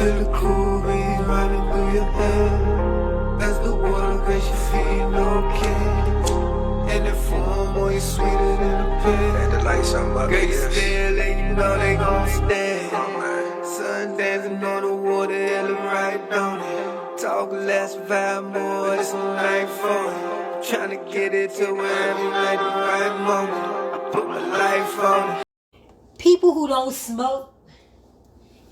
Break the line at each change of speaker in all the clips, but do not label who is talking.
feel the cool breeze running through your hair. As the water grace your feet, no can. And the foam on you sweeter than a pen.
Had to light something up.
Girl, you
Yes.
still and you know they gon' stand. Sun dancing on the water, it look right, don't it? Talk less, vibe more, it's a night for it. Tryna get it to where every night the right moment. I put my life on it.
People who don't smoke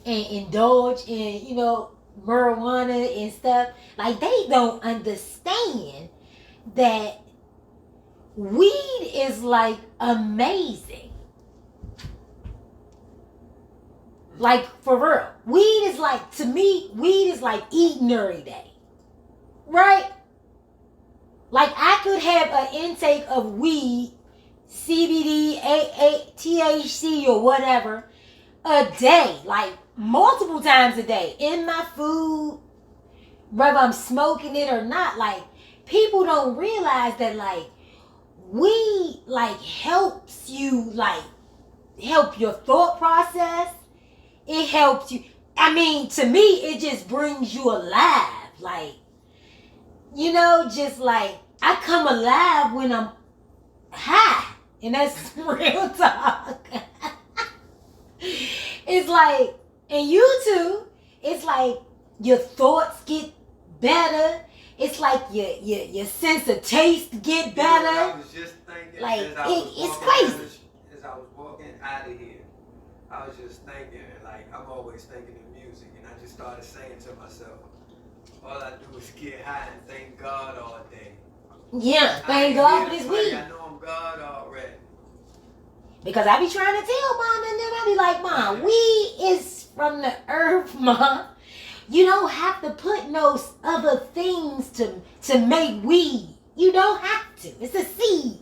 and indulge in, marijuana and stuff, like, they don't understand that weed is like amazing. Like, for real. Weed is like, to me, weed is like eating every day. Right? Like, I could have an intake of weed, CBD, THC, or whatever, a day. Like, multiple times a day. In my food, whether I'm smoking it or not. Like, people don't realize that, like, weed, like, helps you, like, help your thought process. It helps you. I mean, to me, it just brings you alive. Like, just like, I come alive when I'm high. And that's real talk. It's like, and you too, it's like your thoughts get better. It's like your sense of taste get better.
I was just thinking,
like,
it's
crazy.
As I was walking out of here, I was just thinking, like, I'm always thinking of music, and I just started saying to myself, all I do is get high and thank God all day.
Yeah, thank God for this weed.
I know I'm God already.
Because I be trying to tell Mom and them, I be like, Mom, weed is from the earth, Mom. You don't have to put those other things to make weed. You don't have to. It's a seed.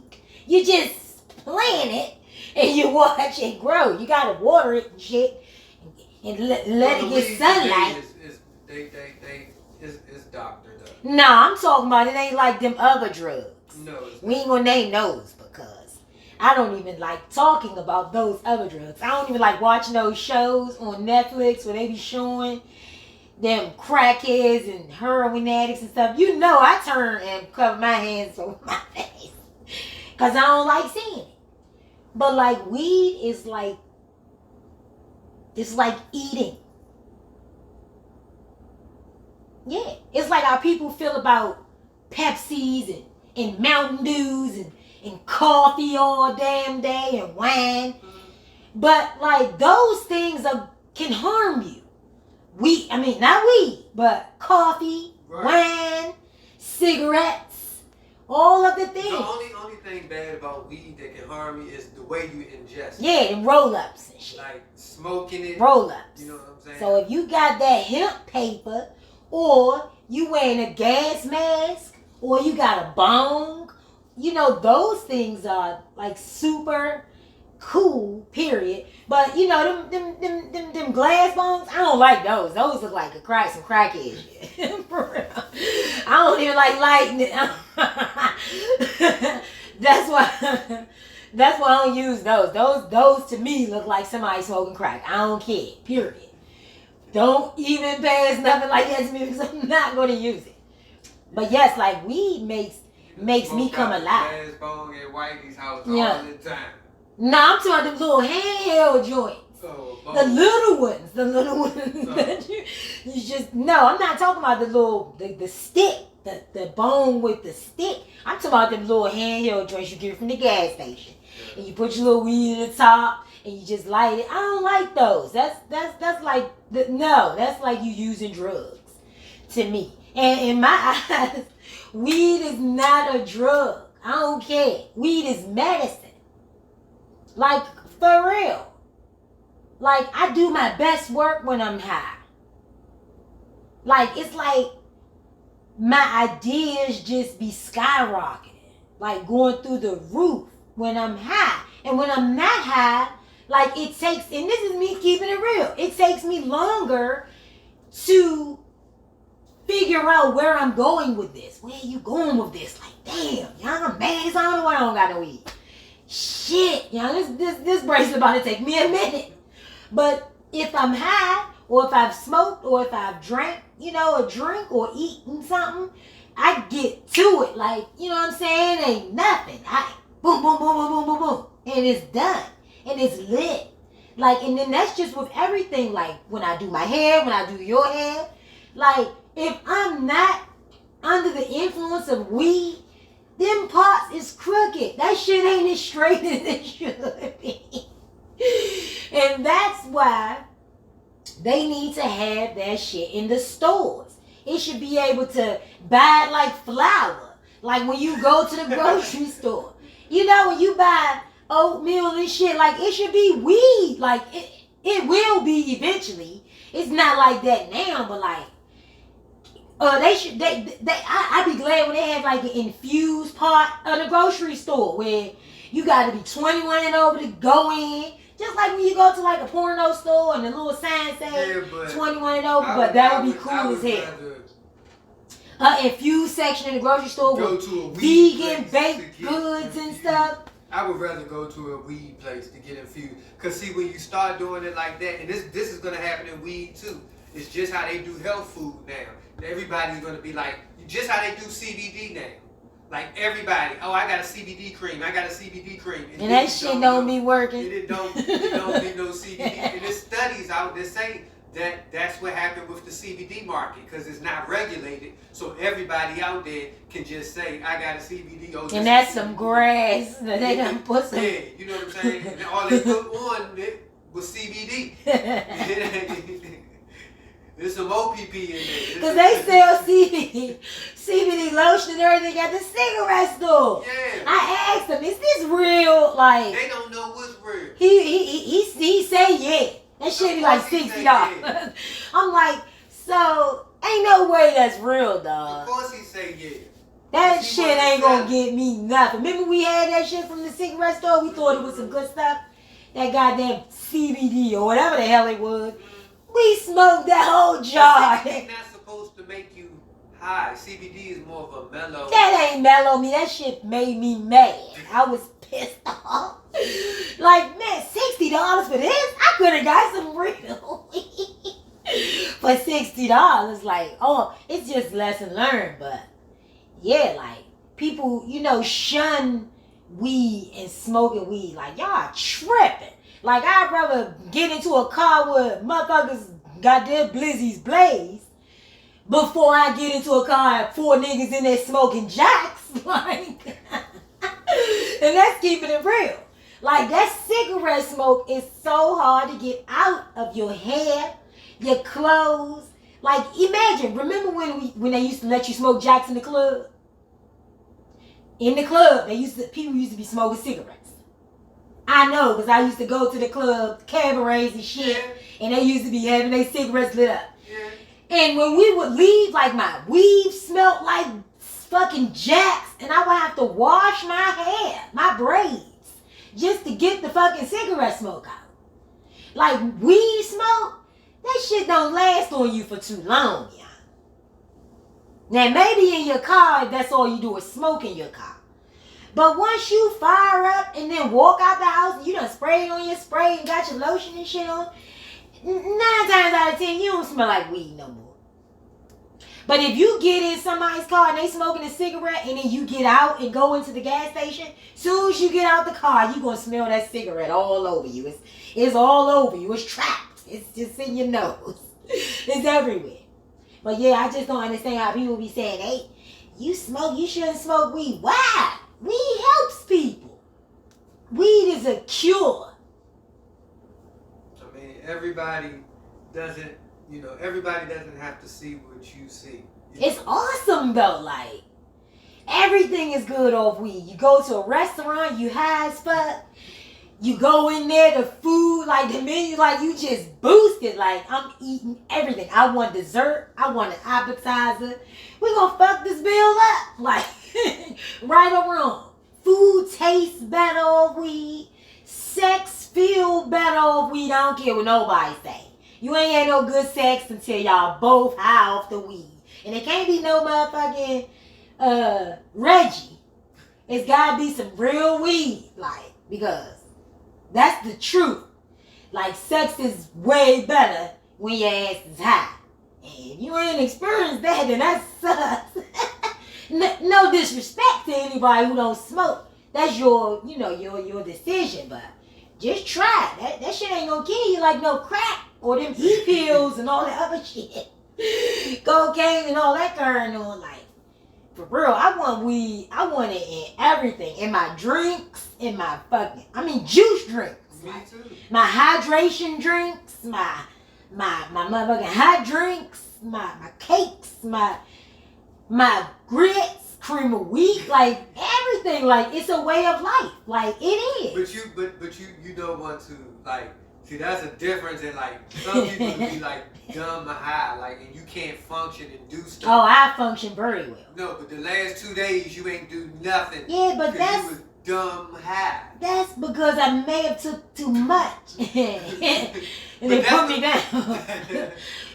You just plant it and you watch it grow. You gotta water it and shit and let it get sunlight.
It's doctored up.
No, I'm talking about it ain't like them other drugs.
No,
we ain't gonna name those because I don't even like talking about those other drugs. I don't even like watching those shows on Netflix where they be showing them crackheads and heroin addicts and stuff. I turn and cover my hands over my face because I don't like seeing it. But like, weed is like, it's like eating. Yeah, it's like how people feel about Pepsis and Mountain Dews and coffee all damn day and wine. But like, those things can harm you. Not weed, but coffee, right, wine, cigarettes, all of the things.
The only thing bad about weed that can harm you is the way you ingest it.
Yeah, and roll-ups and shit.
Like smoking it.
Roll-ups.
You know what I'm saying?
So if you got that hemp paper, or you wearing a gas mask, or you got a bong, those things are like super cool, period. But them glass bongs, I don't like those. Those look like some crackhead shit. For real. I don't even like lighting it. That's why I don't use those. Those to me look like somebody smoking crack. I don't care, period. Don't even pass nothing like that to me because I'm not going to use it. But yes, like, weed makes me come alive.
Glass bong at Whitey's house all the time.
No, I'm talking about them little handheld joints. The little ones. That you just, no, I'm not talking about the stick, the bone with the stick. I'm talking about them little handheld joints you get from the gas station. Yeah. And you put your little weed in the top and you just light it. I don't like those. That's like, that's like you using drugs to me. And in my eyes, weed is not a drug. I don't care. Weed is medicine. Like, for real. Like, I do my best work when I'm high. Like, it's like my ideas just be skyrocketing. Like, going through the roof when I'm high. And when I'm not high, like, it takes, and this is me keeping it real, it takes me longer to figure out where I'm going with this. Where are you going with this? Like, damn, y'all, I'm mad as I don't know why I don't got no weed. Shit, y'all, this bracelet about to take me a minute. But if I'm high or if I've smoked, or if I've drank, a drink or eaten something, I get to it. Like, you know what I'm saying? It ain't nothing. I boom, boom, boom, boom, boom, boom, boom. And it's done. And it's lit. Like, and then that's just with everything. Like, when I do my hair, when I do your hair. Like, if I'm not under the influence of weed, them parts is crooked. That shit ain't as straight as it should be. And that's why they need to have that shit in the stores. It should be able to buy it like flour. Like when you go to the grocery store. When you buy oatmeal and shit, like it should be weed. Like it will be eventually. It's not like that now, but like I'd be glad when they have like an infused part of the grocery store where you gotta be 21 and over to go in. Just like when you go to like a porno store and the little sign say 21 and over, but that would be cool as hell. Infused section in the grocery store with vegan baked goods and stuff.
I would rather go to a weed place to get infused. Cause see, when you start doing it like that, and this is gonna happen in weed too. It's just how they do health food now. Everybody's gonna be like, just how they do CBD now. Like everybody, oh, I got a CBD cream. I got a CBD cream.
And that shit don't be working.
It don't be no CBD. And there's studies out there saying that that's what happened with the CBD market because it's not regulated. So everybody out there can just say, I got a CBD. Oh,
and that's some grass that they done put some.
Yeah, you know what I'm saying? And all they put on it was CBD. There's some OPP in there.
Because they sell CBD lotion and everything at the cigarette store.
Yeah.
I asked them, is this real? Like,
they don't know what's real.
He say yeah. That shit be like $60. Yeah. I'm like, so ain't no way that's real, dog.
Of course he say yeah.
That shit ain't gonna get me nothing. Remember we had that shit from the cigarette store? We thought it was some good stuff. That goddamn CBD or whatever the hell it was. We smoked that whole jar.
CBD not supposed to make you high. CBD is more of a mellow.
That ain't mellow me. That shit made me mad. I was pissed off. Like, man, $60 for this? I could have got some real weed for $60. Like, oh, it's just lesson learned. But, yeah, like, people, shun weed and smoking weed. Like, y'all tripping. Like, I'd rather get into a car with motherfuckers goddamn blizzies blaze before I get into a car and 4 niggas in there smoking jacks. Like, and that's keeping it real. Like, that cigarette smoke is so hard to get out of your hair, your clothes. Like, imagine, remember when they used to let you smoke jacks in the club? In the club, people used to be smoking cigarettes. I know, because I used to go to the club, cabarets and shit, and they used to be having their cigarettes lit up. Yeah. And when we would leave, like, my weave smelled like fucking jacks, and I would have to wash my hair, my braids, just to get the fucking cigarette smoke out. Like, weed smoke, that shit don't last on you for too long, y'all. Now, maybe in your car, that's all you do is smoke in your car. But once you fire up and then walk out the house and you done sprayed on your spray and got your lotion and shit on, 9 times out of 10, you don't smell like weed no more. But if you get in somebody's car and they smoking a cigarette and then you get out and go into the gas station, soon as you get out the car, you going to smell that cigarette all over you. It's all over you. It's trapped. It's just in your nose. It's everywhere. But yeah, I just don't understand how people be saying, hey, you shouldn't smoke weed. Why? Weed helps people. Weed is a cure.
I mean, everybody doesn't have to see what you see.
It's awesome though, like, everything is good off weed. You go to a restaurant, you high as fuck. You go in there, the food, like the menu, like you just boosted. Like, I'm eating everything. I want dessert. I want an appetizer. We gonna fuck this bill up. Like, right or wrong. Food tastes better off weed. Sex feel better off weed. I don't care what nobody say. You ain't had no good sex until y'all both high off the weed. And it can't be no motherfucking Reggie. It's gotta be some real weed. Like, because that's the truth. Like, sex is way better when your ass is high. And if you ain't experienced that, then that sucks. No disrespect to anybody who don't smoke. That's your, your decision. But just try it. That shit ain't gonna kill you like no crack or them pills and all that other shit. Cocaine and all that going on. Like, for real, I want weed. I want it in everything. In my drinks, in my juice drinks.
Me too.
My hydration drinks, my motherfucking hot drinks, my cakes, my grits, cream of wheat, like everything. Like, it's a way of life. Like, it is.
But you don't want to, like, see, that's a difference in, like, some people be like dumb or high, like, and you can't function and do stuff.
Oh, I function very well.
No, but the last 2 days you ain't do nothing.
Yeah, but that's,
you was dumb high.
That's because I may have took too much. And they put me down.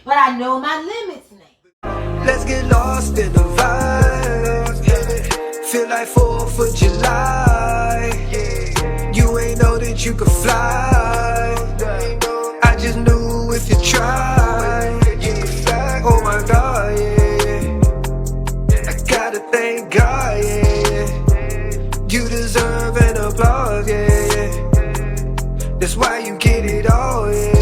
But I know my limits now.
Let's get lost in the vibe. Yeah. Feel like 4th of July. Yeah. You ain't know that you could fly. I just knew if you tried, you could fly. Oh my God, yeah. I gotta thank God, yeah. You deserve an applause, yeah. That's why you get it all, yeah.